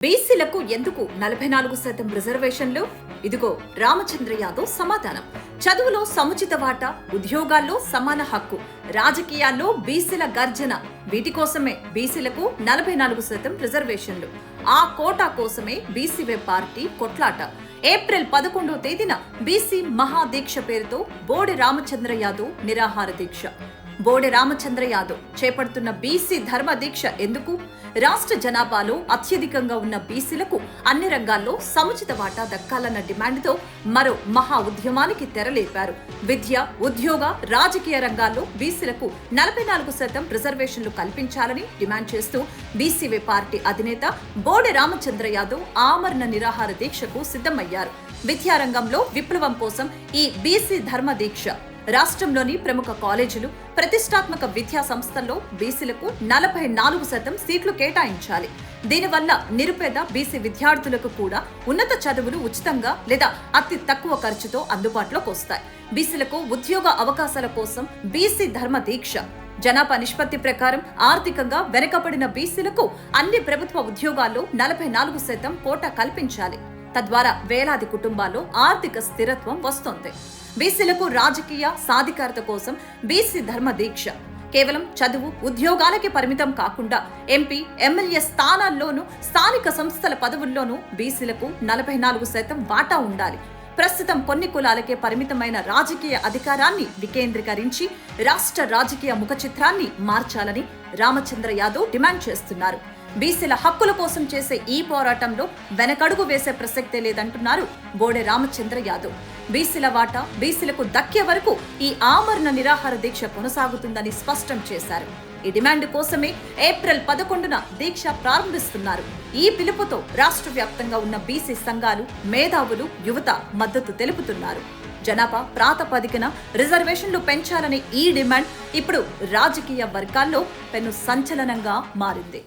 బీసీలకు ఎందుకు 44% రిజర్వేషన్లు? ఇదిగో రామచంద్ర యాదవ్ సమాధానం. చదువులో సముచిత వాటా, ఉద్యోగాల్లో సమాన హక్కు, రాజకీయాల్లో బీసీల గర్జన, వీటి కోసమే బీసీలకు 44% రిజర్వేషన్లు. ఆ కోటా కోసమే బీసీవే పార్టీ కొట్లాట. ఏప్రిల్ 11వ తేదీన బీసీ మహాదీక్ష పేరుతో బోడె రామచంద్ర యాదవ్ నిరాహార దీక్ష. బోడె రామచంద్ర యాదవ్ చేపడుతున్న బీసీ ధర్మ దీక్ష ఎందుకు? రాష్ట్ర జనాభాలో అత్యధికంగా ఉన్న బీసీలకు అన్ని రంగాల్లో సముచిత వాటా దక్కాలన్న డిమాండ్తో మరో మహా ఉద్యమానికి తెరలేపారు. విద్య, ఉద్యోగ, రాజకీయ రంగాల్లో బీసీలకు 44% రిజర్వేషన్లు కల్పించాలని డిమాండ్ చేస్తూ బీసీవే పార్టీ అధినేత బోడె రామచంద్ర యాదవ్ ఆమరణ నిరాహార దీక్షకు సిద్ధమయ్యారు. విద్యారంగంలో విప్లవం కోసం ఈ బీసీ ధర్మ దీక్ష రాష్ట్రంలోని ప్రముఖ కాలేజీలు, ప్రతిష్టాత్మక విద్యా సంస్థల్లో బీసీలకు 44% సీట్లు కేటాయించాలి. దీనివల్ల నిరుపేద బీసీ విద్యార్థులకు కూడా ఉన్నత చదువులు ఉచితంగా లేదా అతి తక్కువ ఖర్చుతో అందుబాటులోకి వస్తాయి. బీసీలకు ఉద్యోగ అవకాశాల కోసం బీసీ ధర్మ దీక్ష. జనాభా నిష్పత్తి ప్రకారం ఆర్థికంగా వెనుకబడిన బీసీలకు అన్ని ప్రభుత్వ ఉద్యోగాల్లో 44% కోటా కల్పించాలి. తద్వారా వేలాది కుటుంబాల్లో ఆర్థిక స్థిరత్వం వస్తుంది. బీసీలకు రాజకీయ సాధికారత కోసం బీసీ ధర్మ దీక్ష కేవలం చదువు, ఉద్యోగాలకి పరిమితం కాకుండా ఎంపీ, ఎమ్మెల్యే స్థానాల్లోనూ స్థానిక సంస్థల పదవుల్లోనూ బీసీలకు 44% వాటా ఉండాలి. ప్రస్తుతం కొన్ని కులాలకే పరిమితమైన రాజకీయ అధికారాన్ని వికేంద్రీకరించి రాష్ట్ర రాజకీయ ముఖ చిత్రాన్ని మార్చాలని రామచంద్ర యాదవ్ డిమాండ్ చేస్తున్నారు. బీసీల హక్కుల కోసం చేసే ఈ పోరాటంలో వెనకడుగు వేసే ప్రసక్తే లేదంటున్నారు బోడె రామచంద్ర యాదవ్. బీసీల వాటా బీసీలకు దక్కే వరకు ఈ ఆమరణ నిరాహార దీక్ష కొనసాగుతుందని స్పష్టం చేశారు. ఈ డిమాండ్ కోసమే ఏప్రిల్ 11న దీక్ష ప్రారంభిస్తున్నారు. ఈ పిలుపుతో రాష్ట్ర వ్యాప్తంగా ఉన్న బీసీ సంఘాలు, మేధావులు, యువత మద్దతు తెలుపుతున్నారు. జనాభా ప్రాతిపదికన రిజర్వేషన్లు పెంచాలనే ఈ డిమాండ్ ఇప్పుడు రాజకీయ వర్గాల్లో పెను సంచలనంగా మారింది.